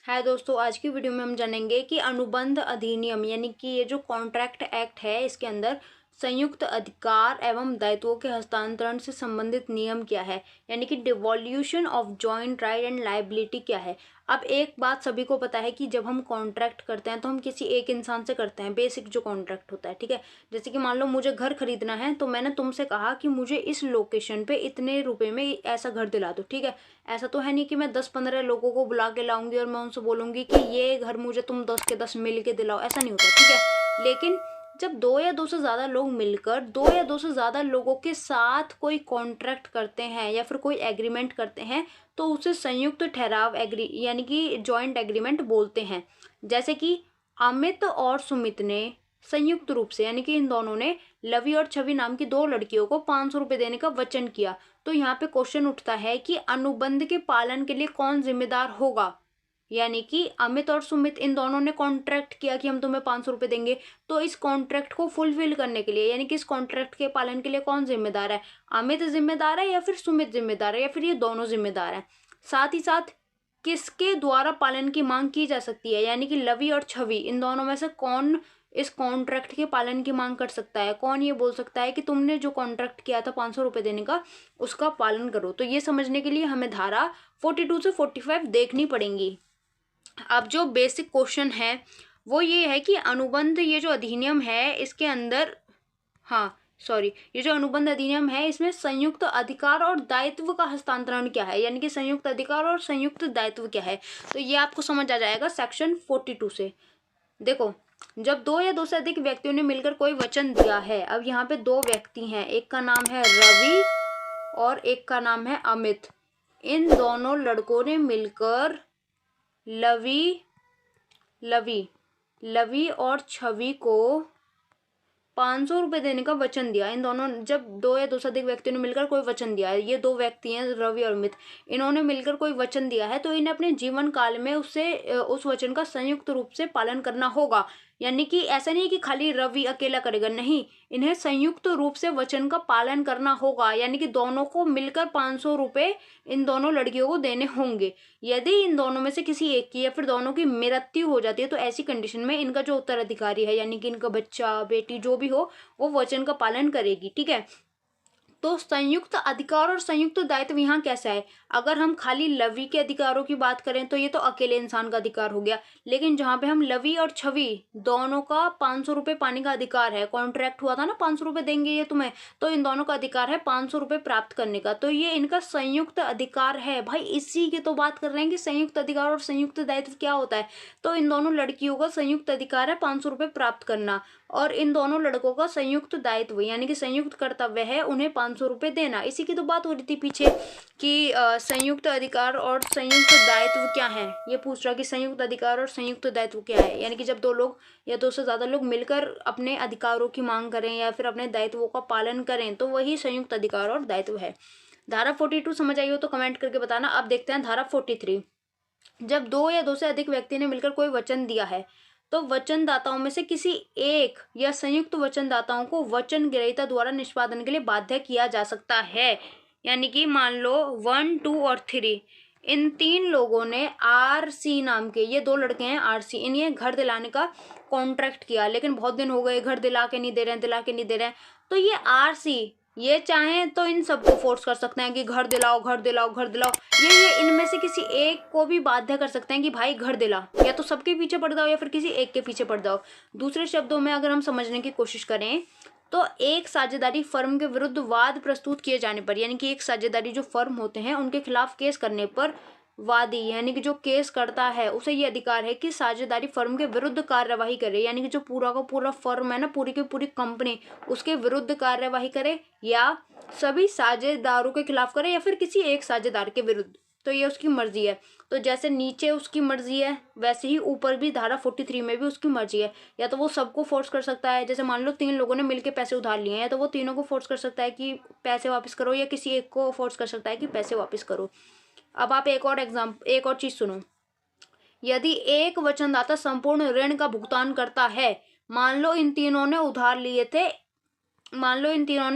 है दोस्तों, आज की वीडियो में हम जानेंगे कि अनुबंध अधिनियम यानी कि ये जो कॉन्ट्रैक्ट एक्ट है, इसके अंदर संयुक्त अधिकार एवं दायित्वों के हस्तांतरण से संबंधित नियम क्या है, यानी कि डिवॉल्यूशन of joint right and liability क्या है। अब एक बात सभी को पता है कि जब हम कॉन्ट्रैक्ट करते हैं तो हम किसी एक इंसान से करते हैं, बेसिक जो कॉन्ट्रैक्ट होता है, ठीक है। जैसे कि मान लो मुझे घर खरीदना है, तो मैंने तुमसे कहा कि मुझे इस लोकेशन पे इतने रुपए में ऐसा घर दिला दो, ठीक है। ऐसा तो है नहीं कि मैं 10-15 लोगों को बुला के लाऊंगी और मैं उनसे बोलूंगी कि ये घर मुझे तुम 10 के 10 मिल के दिलाओ, ऐसा नहीं होता, ठीक है। लेकिन जब दो या दो से ज्यादा लोग मिलकर दो या दो से ज्यादा लोगों के साथ कोई कॉन्ट्रैक्ट करते हैं या फिर कोई एग्रीमेंट करते हैं, तो उसे संयुक्त ठहराव एग्री यानी कि जॉइंट एग्रीमेंट बोलते हैं। जैसे कि अमित और सुमित ने संयुक्त रूप से, यानी कि इन दोनों ने लवी और छवि नाम की दो लड़कियों को 500 रुपए देने का वचन किया। तो यहाँ पे क्वेश्चन उठता है कि अनुबंध के पालन के लिए कौन जिम्मेदार होगा। यानी कि अमित और सुमित इन दोनों ने कॉन्ट्रैक्ट किया कि हम तुम्हें 500 रुपए देंगे, तो इस कॉन्ट्रैक्ट को फुलफिल करने के लिए, यानी कि इस कॉन्ट्रैक्ट के पालन के लिए कौन जिम्मेदार है, अमित जिम्मेदार है या फिर सुमित जिम्मेदार है या फिर ये दोनों जिम्मेदार हैं। साथ ही साथ किसके द्वारा पालन की मांग की जा सकती है, यानी कि लवी और छवि इन दोनों में से कौन इस कॉन्ट्रैक्ट के पालन की मांग कर सकता है, कौन ये बोल सकता है कि तुमने जो कॉन्ट्रैक्ट किया था 500 रुपए देने का, उसका पालन करो। तो ये समझने के लिए हमें धारा 42 से 45 देखनी पड़ेंगी। अब जो बेसिक क्वेश्चन है वो ये है कि अनुबंध, ये जो अधिनियम है इसके अंदर, हाँ सॉरी, ये जो अनुबंध अधिनियम है इसमें संयुक्त अधिकार और दायित्व का हस्तांतरण क्या है, यानी कि संयुक्त अधिकार और संयुक्त दायित्व क्या है। तो ये आपको समझ आ जाएगा सेक्शन 42 से। देखो, जब दो या दो से अधिक व्यक्तियों ने मिलकर कोई वचन दिया है, अब यहाँ पे दो व्यक्ति हैं, एक का नाम है रवि और एक का नाम है अमित। इन दोनों लड़कों ने मिलकर लवी लवी लवी और छवि को 500 रुपए देने का वचन दिया। इन दोनों, जब दो या दो से अधिक व्यक्तियों ने मिलकर कोई वचन दिया है, ये दो व्यक्ति हैं रवि और अमित, इन्होंने मिलकर कोई वचन दिया है, तो इन्हें अपने जीवन काल में उस वचन का संयुक्त रूप से पालन करना होगा। यानी कि ऐसा नहीं कि खाली रवि अकेला करेगा, नहीं, इन्हें संयुक्त रूप से वचन का पालन करना होगा। यानी कि दोनों को मिलकर 500 रुपए इन दोनों लड़कियों को देने होंगे। यदि इन दोनों में से किसी एक की या फिर दोनों की मृत्यु हो जाती है, तो ऐसी कंडीशन में इनका जो उत्तराधिकारी है, यानी कि इनका बच्चा बेटी जो भी हो, वो वचन का पालन करेगी, ठीक है। तो संयुक्त अधिकार और संयुक्त दायित्व यहाँ कैसा है, अगर हम खाली लवी के अधिकारों की बात करें तो ये तो अकेले इंसान का अधिकार हो गया। लेकिन जहाँ पे हम लवी और छवि दोनों का 500 रुपए पाने का अधिकार है, कॉन्ट्रैक्ट हुआ था ना 500 रुपए देंगे ये तुम्हें, तो इन दोनों का अधिकार है 500 रुपए प्राप्त करने का। तो ये इनका संयुक्त अधिकार है भाई, इसी की तो बात कर रहे हैं कि संयुक्त अधिकार और संयुक्त दायित्व क्या होता है। तो इन दोनों लड़कियों का संयुक्त अधिकार है 500 रुपए प्राप्त करना, और इन दोनों लड़कों का संयुक्त दायित्व यानी कि संयुक्त कर्तव्य है उन्हें 500 रुपए देना। इसी की तो बात हो रही थी पीछे कि संयुक्त अधिकार और संयुक्त दायित्व क्या है, ये पूछ रहा कि संयुक्त अधिकार और संयुक्त दायित्व क्या है। यानी कि जब दो लोग या दो से ज्यादा लोग मिलकर अपने अधिकारों की मांग करें या फिर अपने दायित्वों का पालन करें, तो वही संयुक्त अधिकार और दायित्व है। धारा 42 समझ आई हो तो कमेंट करके बताना। अब देखते हैं धारा 43। जब दो या दो से अधिक व्यक्ति ने मिलकर कोई वचन दिया है, तो वचनदाताओं में से किसी एक या संयुक्त वचनदाताओं को वचन ग्रहीता द्वारा निष्पादन के लिए बाध्य किया जा सकता है। यानी कि मान लो 1, 2 और 3, इन तीन लोगों ने RC नाम के, ये दो लड़के हैं RC, इन्हें घर दिलाने का कॉन्ट्रैक्ट किया, लेकिन बहुत दिन हो गए घर दिला के नहीं दे रहे हैं, तो ये RC ये चाहें तो इन सबको फोर्स कर सकते हैं कि घर दिलाओ घर दिलाओ घर दिलाओ। ये इनमें से किसी एक को भी बाध्य कर सकते हैं कि भाई घर दिला, या तो सबके पीछे पड़ जाओ या फिर किसी एक के पीछे पड़ जाओ। दूसरे शब्दों में अगर हम समझने की कोशिश करें तो एक साझेदारी फर्म के विरुद्ध वाद प्रस्तुत किए जाने पर, यानी कि एक साझेदारी जो फर्म होते हैं उनके खिलाफ केस करने पर, वादी यानी कि जो केस करता है उसे ये अधिकार है कि साझेदारी फर्म के विरुद्ध कार्यवाही करे। यानी कि जो पूरा का पूरा फर्म है ना, पूरी की पूरी कंपनी, उसके विरुद्ध कार्यवाही करे या सभी साझेदारों के खिलाफ करे या फिर किसी एक साझेदार के विरुद्ध, तो ये उसकी मर्जी है। तो जैसे नीचे उसकी मर्जी है, वैसे ही ऊपर भी धारा 43 में भी उसकी मर्जी है। या तो वो सबको फोर्स कर सकता है, जैसे मान लो 3 लोगों ने मिलकर पैसे उधार लिए हैं, या तो वो तीनों को फोर्स कर सकता है कि पैसे वापस करो, या किसी एक को फोर्स कर सकता है कि पैसे वापस करो। अब आप एक और चीज सुनो। यदि एक वचनदाता संपूर्ण ऋण का भुगतान करता है, मान लो इन तीनों ने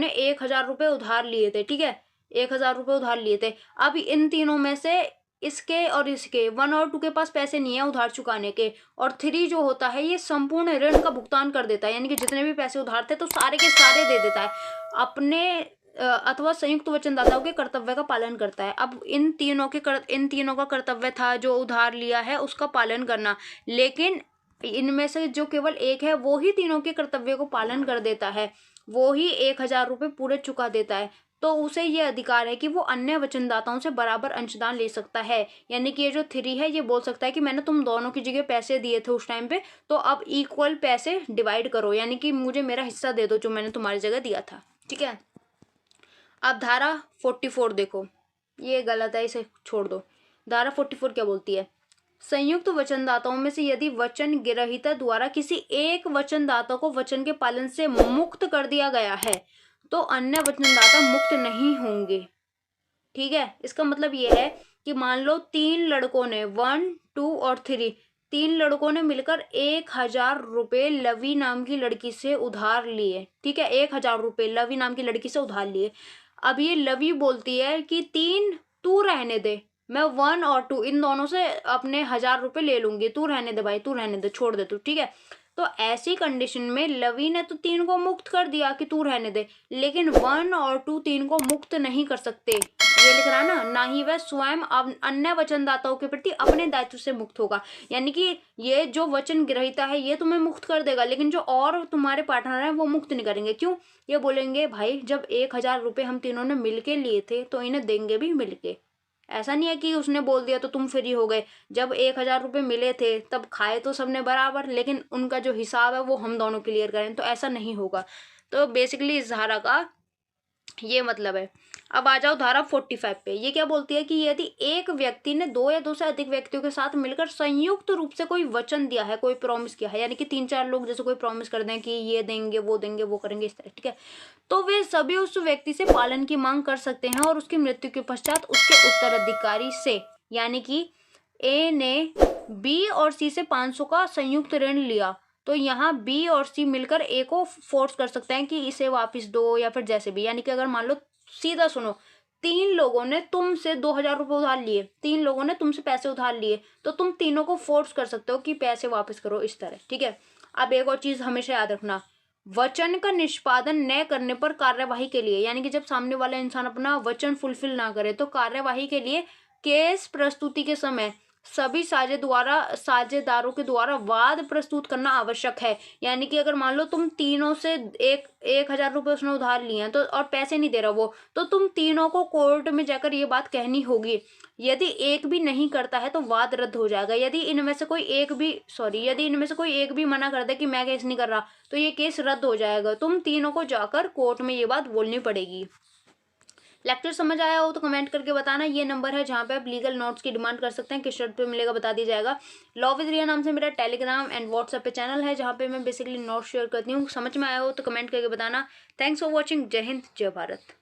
1,000 रुपए उधार लिए थे, ठीक है, 1,000 रुपए उधार लिए थे। अब इन तीनों में से इसके और इसके 1 और 2 के पास पैसे नहीं है उधार चुकाने के, और 3 जो होता है ये संपूर्ण ऋण का भुगतान कर देता है, यानी कि जितने भी पैसे उधार थे तो सारे के सारे दे देता है, अपने अथवा संयुक्त वचनदाताओं के कर्तव्य का पालन करता है। अब इन तीनों का कर्तव्य था जो उधार लिया है उसका पालन करना, लेकिन इनमें से जो केवल एक है वो ही तीनों के कर्तव्य को पालन कर देता है, वो ही 1,000 रुपये पूरे चुका देता है, तो उसे ये अधिकार है कि वो अन्य वचनदाताओं से बराबर अंशदान ले सकता है। यानी कि ये जो 3 है ये बोल सकता है कि मैंने तुम दोनों की जगह पैसे दिए थे उस टाइम पे, तो अब इक्वल पैसे डिवाइड करो, यानी कि मुझे मेरा हिस्सा दे दो जो मैंने तुम्हारी जगह दिया था। ठीक है, अब धारा 44 देखो, ये गलत है, इसे छोड़ दो। धारा 44 क्या बोलती है? संयुक्त वचनदाताओं में से यदि वचन ग्रहीता द्वारा किसी एक वचनदाता को वचन के पालन से मुक्त कर दिया गया है तो अन्य वचनदाता मुक्त नहीं होंगे। ठीक है, इसका मतलब ये है कि मान लो 3 लड़कों ने 1, 2 और 3 3 लड़कों ने मिलकर 1,000 रुपये लवी नाम की लड़की से उधार लिए। ठीक है, 1,000 रुपये लवी नाम की लड़की से उधार लिए। अब ये लवी बोलती है कि 3 तू रहने दे, मैं 1 और 2 इन दोनों से अपने 1,000 रुपये ले लूंगी, तू रहने दे भाई, तू रहने दे, छोड़ दे तू। ठीक है, तो ऐसी कंडीशन में लवी ने तो 3 को मुक्त कर दिया कि तू रहने दे, लेकिन 1 और 2 3 को मुक्त नहीं कर सकते, ये लिख रहा ना ही वह स्वयं अन्य वचनदाताओं के प्रति अपने दायित्व से मुक्त होगा। यानी कि ये जो वचन ग्रहीता है ये तुम्हें मुक्त कर देगा, लेकिन जो और तुम्हारे पार्टनर हैं वो मुक्त नहीं करेंगे। क्यों? ये बोलेंगे भाई जब 1,000 रुपये हम तीनों ने मिलके लिए थे तो इन्हें देंगे भी मिलके। ऐसा नहीं है कि उसने बोल दिया तो तुम फ्री हो गए, जब 1,000 रुपये मिले थे तब खाए तो सबने बराबर, लेकिन उनका जो हिसाब है वो हम दोनों क्लियर करें, तो ऐसा नहीं होगा। तो बेसिकली इस धारा का ये मतलब है। अब आ जाओ धारा 45 पे, ये क्या बोलती है कि यदि एक व्यक्ति ने 2 या 2 से अधिक व्यक्तियों के साथ मिलकर संयुक्त रूप से कोई वचन दिया है, कोई प्रॉमिस किया है, यानी कि 3-4 लोग जैसे कोई प्रॉमिस कर दें कि ये देंगे वो करेंगे इस तरह, ठीक है, तो वे सभी उस व्यक्ति से पालन की मांग कर सकते हैं और उसकी मृत्यु के पश्चात उसके उत्तराधिकारी से। यानी कि ए ने बी और सी से 500 का संयुक्त ऋण लिया, तो यहाँ बी और सी मिलकर ए को फोर्स कर सकते हैं कि इसे वापस दो, या फिर जैसे भी। यानी कि अगर मान लो, सीधा सुनो, 3 लोगों ने तुमसे 2,000 रुपये उधार लिए, 3 लोगों ने तुमसे पैसे उधार लिए, तो तुम तीनों को फोर्स कर सकते हो कि पैसे वापस करो, इस तरह। ठीक है, अब एक और चीज हमेशा याद रखना, वचन का निष्पादन न करने पर कार्यवाही के लिए, यानी कि जब सामने वाला इंसान अपना वचन फुलफिल ना करे तो कार्यवाही के लिए केस प्रस्तुति के समय सभी साझेदारों के द्वारा वाद प्रस्तुत करना आवश्यक है। यानी कि अगर मान लो तुम तीनों से 1,000 रुपये उसने उधार लिए हैं तो, और पैसे नहीं दे रहा वो, तो तुम तीनों को कोर्ट में जाकर ये बात कहनी होगी। यदि एक भी नहीं करता है तो वाद रद्द हो जाएगा। यदि इनमें से कोई एक भी मना कर दे कि मैं केस नहीं कर रहा, तो ये केस रद्द हो जाएगा। तुम तीनों को जाकर कोर्ट में ये बात बोलनी पड़ेगी। लेक्चर समझ आया हो तो कमेंट करके बताना। ये नंबर है जहाँ पे आप लीगल नोट्स की डिमांड कर सकते हैं, किस शर्त पे मिलेगा बता दिया जाएगा। लॉ विद रिया नाम से मेरा टेलीग्राम एंड व्हाट्सएप पे चैनल है जहाँ पे मैं बेसिकली नोट्स शेयर करती हूँ। समझ में आया हो तो कमेंट करके बताना। Thanks for watching. जय हिंद, जय भारत।